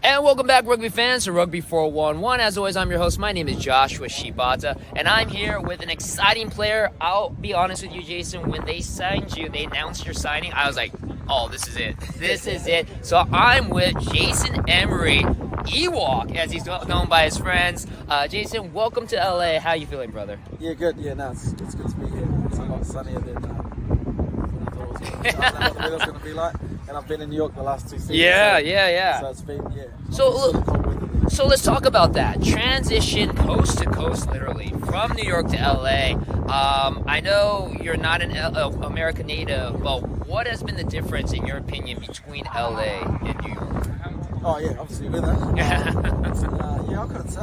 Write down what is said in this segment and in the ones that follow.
And welcome back, rugby fans, to Rugby411. As always, I'm your host. My name is Joshua Shibata, and I'm here with an exciting player. I'll be honest with you, Jason, when they signed you, they announced your signing, I was like, oh, this is it. This is it. So I'm with Jason Emery, Ewok, as he's known by his friends. Jason, welcome to LA. How you feeling, brother? Yeah, good. Yeah, no, it's good to be here. It's a lot sunnier than I thought it was going to be. I don't know what the weather's going to be like. And I've been in New York the last 2 seasons. Yeah. So it's been, So let's talk about that. Transition coast to coast, literally, from New York to LA. I know you're not an American native, but what has been the difference, in your opinion, between LA and New York? Oh, yeah, obviously weather. Yeah. I couldn't say,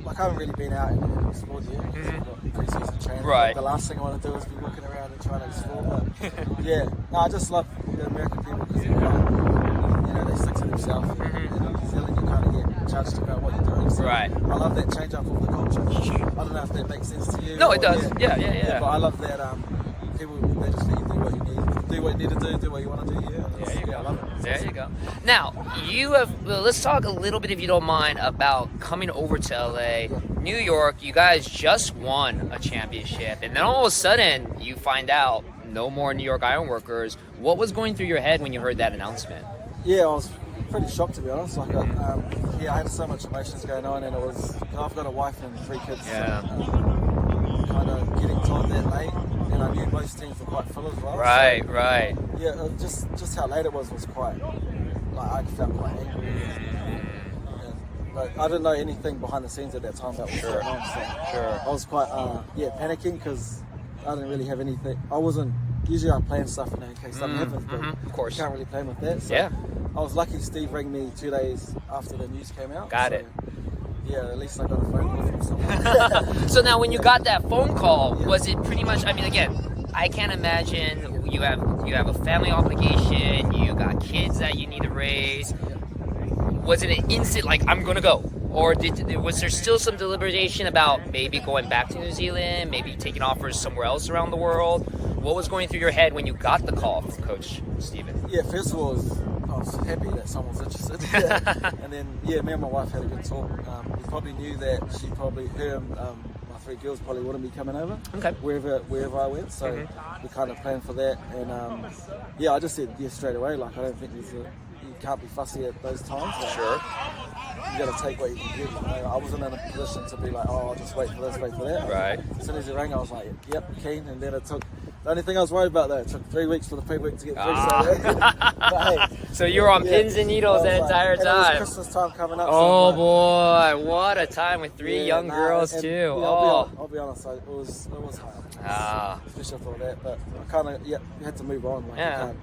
Like, I haven't really been out in the sport yet. We've got pre-season training. Right. The last thing I want to do is be walking around and trying to explore. But, I just love the American people because they stick to themselves. In New Zealand, you kind of get judged about what you're doing. So Right. I love that change up of the culture. I don't know if that makes sense to you. No, it does. Yeah. But I love that people, they just let you do what you need to do what you want to do. I love it. There you go. Now, let's talk a little bit, if you don't mind, about coming over to LA. New York, you guys just won a championship, and then all of a sudden, you find out no more New York Ironworkers. What was going through your head when you heard that announcement? Yeah, I was pretty shocked, to be honest. Like, I had so much emotions going on, and I've got a wife and 3 kids. Yeah. So, kind of getting told that late, and I knew most teams were quite full as well. Right. Yeah, just how late it was quite, like, I felt quite angry. But I didn't know anything behind the scenes at that time that was going on. So I was quite, panicking because I didn't really have anything. Usually I plan stuff in case something happens, but of course. you can't really plan with that. So Yeah. I was lucky Steve rang me 2 days after the news came out. Got it. Yeah, at least I got a phone call from someone. So now when you got that phone call, was it pretty much, I mean, again, I can't imagine you have a family obligation, you got kids that you need to raise. Was it an instant, like, I'm going to go? Or was there still some deliberation about maybe going back to New Zealand, maybe taking offers somewhere else around the world? What was going through your head when you got the call from Coach Steven? Yeah, first of all, I was happy that someone was interested. And then, me and my wife had a good talk. We probably knew that my 3 girls probably wouldn't be coming over. Okay. Wherever I went. So we kind of planned for that. And I just said yes straight away. Like, I don't think you can't be fussy at those times. Like, Sure. You got to take what you can get. I wasn't in a position to be like, oh, I'll just wait for this, wait for that. Right. As soon as he rang, I was like, yep, keen. And then it took. The only thing I was worried about though, it took 3 weeks for the paperwork to get through. But, hey, So you were on pins and needles that entire and time. It was Christmas time coming up. Oh boy, what a time with 3 young girls too. I'll be honest, it was hard. Especially for that, but I kind of you had to move on. Like, you can't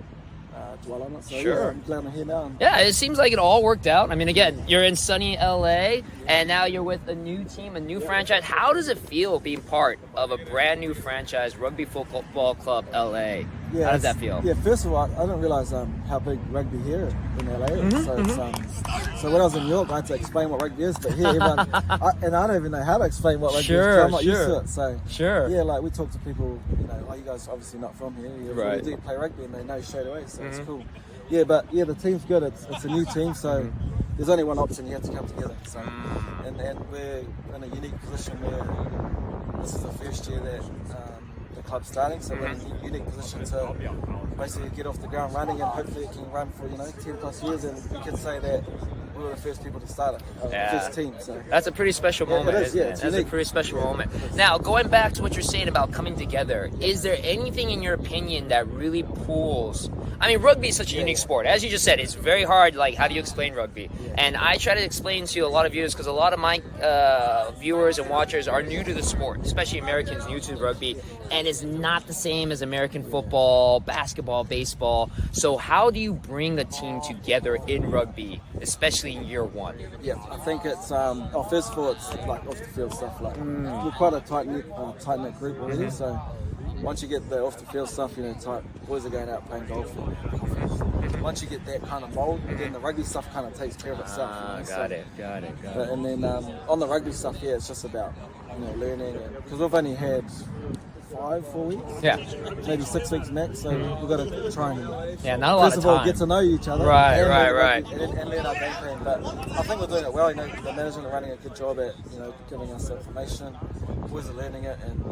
dwell on it. So Sure. I'm glad I'm here now. Yeah, it seems like it all worked out. I mean, again, you're in sunny LA, and now you're with a new team, a new franchise. How does it feel being part of a brand new franchise, Rugby Football Club LA? Yeah, How does that feel? Yeah, first of all, I didn't realize how big rugby here in LA is. So when I was in New York, I had to explain what rugby is, but here everyone, I don't even know how to explain what rugby is. I'm not used to it. So yeah, like we talk to people, like you guys obviously not from here. You do play rugby and they know straight away, so it's cool. Yeah, but the team's good. It's a new team, so there's only one option. You have to come together. So and we're in a unique position where this is the first year that the club's starting, so we're in a unique position to basically get off the ground running, and hopefully it can run for 10 plus years, and we can say that we were the first people to start it, first team. So that's a pretty special moment. It is, isn't it? That's a pretty special moment. Now, going back to what you're saying about coming together, is there anything in your opinion that really pulls? I mean, rugby is such a unique sport. As you just said, it's very hard. Like, how do you explain rugby? And I try to explain to a lot of viewers, because a lot of my viewers and watchers are new to the sport, especially Americans new to rugby, and it's not the same as American football, basketball, baseball. So how do you bring a team together in rugby, especially in year one? Yeah, I think it's, first of all, it's like off the field stuff. Like, we're quite a tight-knit group already, so once you get the off the field stuff, boys are going out playing golf. Once you get that kind of mold, then the rugby stuff kind of takes care of itself. Got it. And then on the rugby stuff, it's just about learning, because we've only had 4 weeks. Yeah. Maybe 6 weeks max. So we've got to try and not a lot first of of all time. get to know each other. Right. And learn our game plan. But I think we're doing it well. The management are running a good job at giving us information. Boys are learning it, and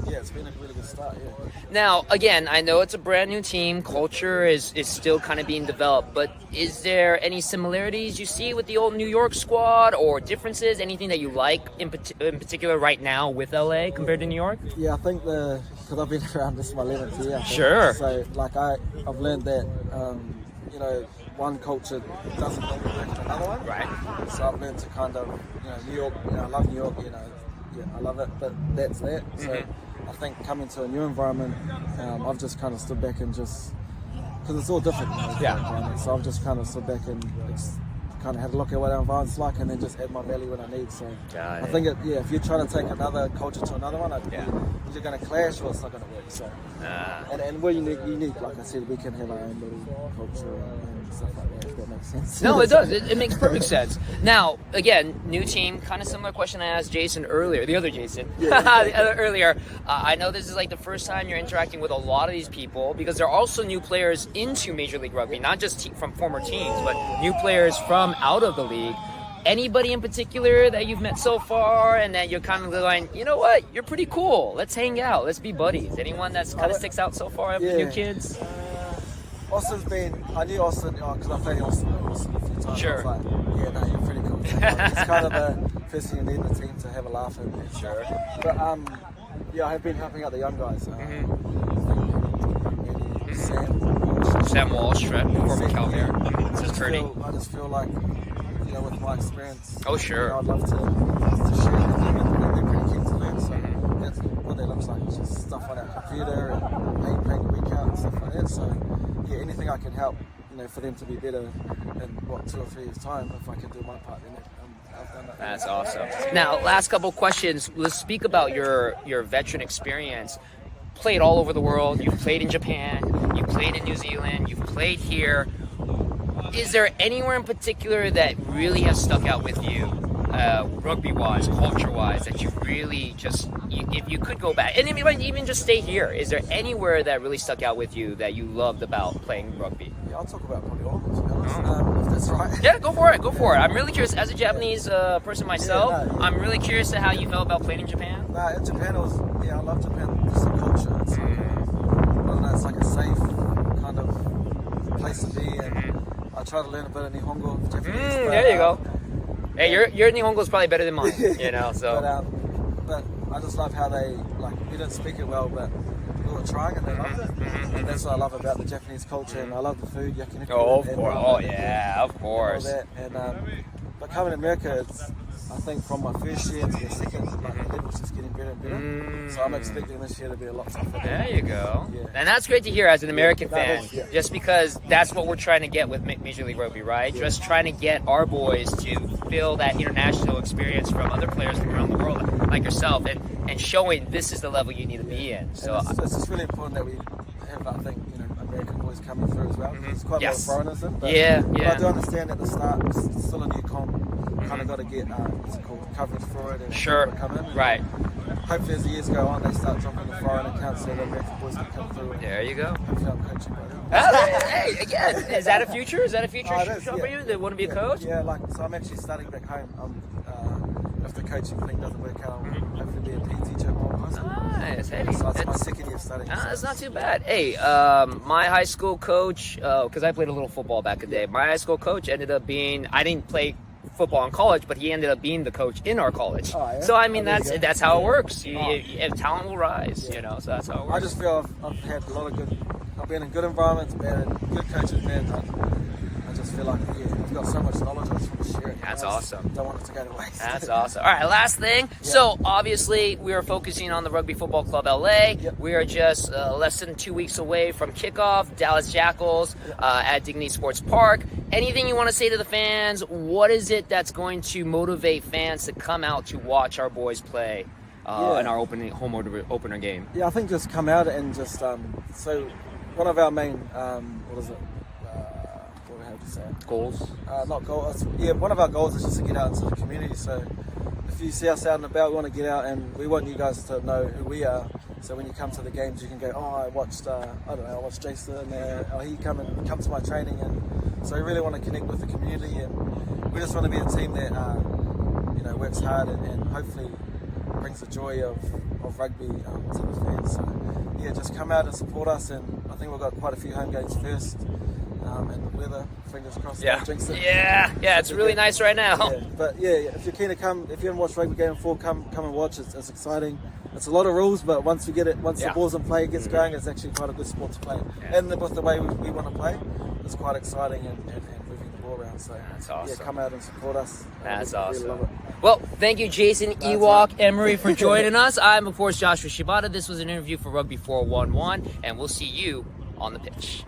it's been a really good start. Yeah. Now, again, I know it's a brand new team. Culture is still kind of being developed, but is there any similarities you see with the old New York squad, or differences? Anything that you like in particular right now with LA compared to New York? Yeah, I think because I've been around, this is my 11th year. Sure. So I've learned that one culture doesn't reflect another one. Right. So I've learned to kind of New York. I love New York. I love it, but that's that. So I think coming to a new environment, I've just kind of stood back and just, because it's all different. Yeah. So I've just kind of stood back and kind of had a look at what our environment's like, and then just add my value when I need. So I think if you're trying to take another culture to another one, you're going to clash or it's not going to work. So and we're unique. Like I said, we can have our own little culture and stuff like that. If that makes sense. No, it does. It makes perfect sense. Now, again, new team. Kind of similar question I asked Jason earlier. The other Jason. Earlier. I know this is like the first time you're interacting with a lot of these people, because there are also new players into Major League Rugby, not just from former teams, but new players from out of the league. Anybody in particular that you've met so far and that you're kind of going, you know what, you're pretty cool, let's hang out, let's be buddies? Anyone that's kind of sticks out so far of the new kids? I knew Austin because I played Austin a few times. Sure. I was like, you're pretty cool. It's kind of the first thing you need in the team to have a laugh at. Sure. But I have been helping out the young guys. Sam Walsh, right? Former Calgary. I just feel like, with my experience, sure. I'd love to share with them, and they're pretty keen to learn. So that's what that looks like. It's just stuff on our computer and playing a week out and stuff like that. So anything I can help, for them to be better in 2 or 3 years' time, if I can do my part, then I've done that. That's awesome. Now, last couple questions. Let's speak about your veteran experience. Played all over the world. You've played in Japan. You played in New Zealand. You've played here. Is there anywhere in particular that really has stuck out with you, rugby-wise, culture-wise, that you really just, if you could go back, and even just stay here, is there anywhere that really stuck out with you that you loved about playing rugby? Yeah, I'll talk about probably all of them, to be honest, if that's right. Yeah, go for it. I'm really curious, as a Japanese person myself, I'm really curious to how you felt about playing in Japan. In Japan, I love Japan, just the culture. It's like, I don't know, it's like a safe kind of place to be, and I try to learn a bit of Nihongo, Japanese. There you go. Hey, your Nihongo is probably better than mine, so. But I just love how they, we didn't speak it well, but we were trying and they loved it. And that's what I love about the Japanese culture, and I love the food, yakiniku. Of course. And but coming to America, I think from my first year to the second, the level's just getting better and better. So I'm expecting this year to be a lot tougher. There you go. Yeah. And that's great to hear as an American fan, just because that's what we're trying to get with Major League Rugby, right? Just trying to get our boys to feel that international experience from other players from around the world, like yourself, and showing this is the level you need to be in. So it's just really important that we have, I think, American boys coming through as well. There's quite a lot of foreigners in, but I do understand at the start it's still a new comp. Kind of got to get coverage for it and come in. Right. Hopefully, as the years go on, they start dropping the foreign accounts so the American boys can come through. There you go. Hopefully, I'm coaching by then. Hey, again, is that a future? Is that a future shot for you? They want to be a coach? Yeah, so I'm actually studying back home. If the coaching thing doesn't work out, I'll hopefully be a PE teacher at my high school. Nice. Hey, so it's my second year studying. That's not too bad. Hey, my high school coach, because I played a little football back in the day, my high school coach ended up being, I didn't play football in college, but he ended up being the coach in our college. So I mean, that's how it works. Talent will rise, so that's how it works. I just feel I've had a lot of I've been in good environments, good coaches, I just feel like I've got so much knowledge I just want to share it. That's awesome. Don't want it to go to waste. That's awesome. All right, last thing. Yeah. So obviously we are focusing on the Rugby Football Club LA. Yep. We are just less than 2 weeks away from kickoff, Dallas Jackals at Dignity Sports Park. Anything you want to say to the fans? What is it that's going to motivate fans to come out to watch our boys play in our home opener game? Yeah, I think just come out and just so one of our main goals? Not goals. One of our goals is just to get out into the community. So if you see us out and about, we want to get out and we want you guys to know who we are. So when you come to the games, you can go, oh, I watched Jason there, or he come to my training, and so we really want to connect with the community, and we just want to be a team that works hard and hopefully brings the joy of rugby to the fans. So yeah, just come out and support us, and I think we've got quite a few home games first, and the weather, fingers crossed. Jinx it. Yeah, it's really nice right now. Yeah. But yeah, if you're keen to come, if you haven't watched rugby game before, come and watch. It's exciting. It's a lot of rules, but once the ball's in play, it gets going, it's actually quite a good sport to play. And with the way we want to play, it's quite exciting and moving the ball around. So that's awesome. Yeah, come out and support us. That's awesome. Really love it. Well, thank you, Jason, Ewok, Emery, for joining us. I'm, of course, Joshua Shibata. This was an interview for Rugby411, and we'll see you on the pitch.